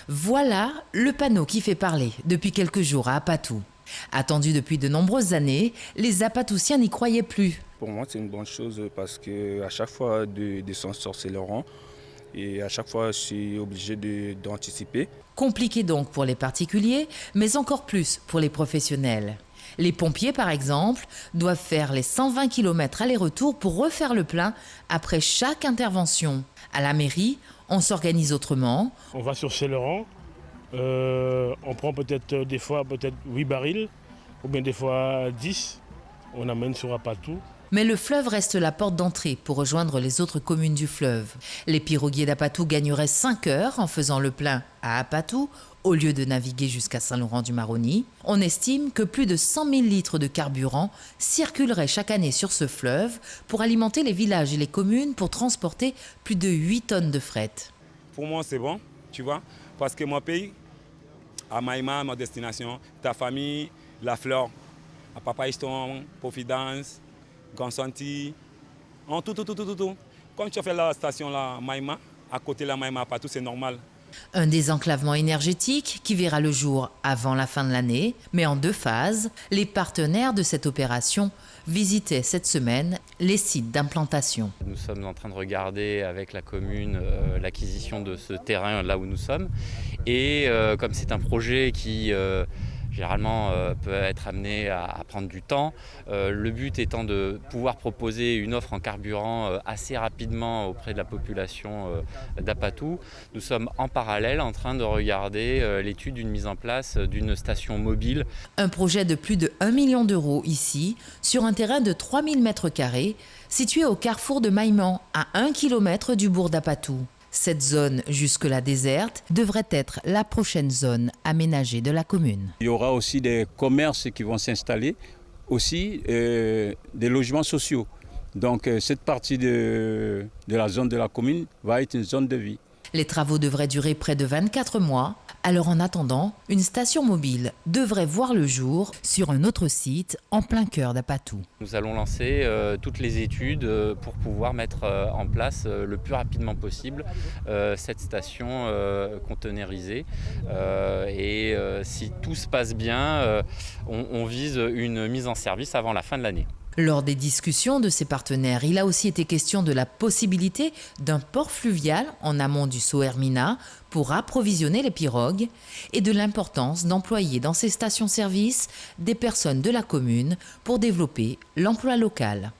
Voilà le panneau qui fait parler depuis quelques jours à Apatou. Attendu depuis de nombreuses années, les Apatousiens n'y croyaient plus. Pour moi, c'est une bonne chose parce qu'à chaque fois de descendre sur Saint-Laurent et à chaque fois, je suis obligé d'anticiper. Compliqué donc pour les particuliers, mais encore plus pour les professionnels. Les pompiers, par exemple, doivent faire les 120 km aller-retour pour refaire le plein après chaque intervention. À la mairie, on s'organise autrement. On va sur Saint-Laurent, on prend peut-être des fois 8 barils, ou bien des fois 10, on amène sur Apatou. Mais le fleuve reste la porte d'entrée pour rejoindre les autres communes du fleuve. Les piroguiers d'Apatou gagneraient 5 heures en faisant le plein à Apatou, au lieu de naviguer jusqu'à Saint-Laurent-du-Maroni. On estime que plus de 100 000 litres de carburant circuleraient chaque année sur ce fleuve pour alimenter les villages et les communes pour transporter plus de 8 tonnes de fret. Pour moi, c'est bon, tu vois, parce que mon pays, à Maïma, ma destination, ta famille, la fleur, à Papaïston, Profidence, Gansanti, en tout. Comme tu as fait la station là, Maïma, à côté de la Maïma, partout, c'est normal. Un désenclavement énergétique qui verra le jour avant la fin de l'année, mais en 2 phases. Les partenaires de cette opération visitaient cette semaine les sites d'implantation. Nous sommes en train de regarder avec la commune l'acquisition de ce terrain là où nous sommes. Et comme c'est un projet qui généralement peut être amené à prendre du temps. Le but étant de pouvoir proposer une offre en carburant assez rapidement auprès de la population d'Apatou. Nous sommes en parallèle en train de regarder l'étude d'une mise en place d'une station mobile. Un projet de plus de 1 million d'euros ici, sur un terrain de 3000 m², situé au carrefour de Maïman, à 1 km du bourg d'Apatou. Cette zone, jusque-là déserte, devrait être la prochaine zone aménagée de la commune. Il y aura aussi des commerces qui vont s'installer, aussi des logements sociaux. Donc cette partie de la zone de la commune va être une zone de vie. Les travaux devraient durer près de 24 mois. Alors en attendant, une station mobile devrait voir le jour sur un autre site en plein cœur d'Apatou. Nous allons lancer toutes les études pour pouvoir mettre en place le plus rapidement possible cette station conteneurisée. Et si tout se passe bien, on vise une mise en service avant la fin de l'année. Lors des discussions de ses partenaires, il a aussi été question de la possibilité d'un port fluvial en amont du Saut-Hermina pour approvisionner les pirogues et de l'importance d'employer dans ces stations-service des personnes de la commune pour développer l'emploi local.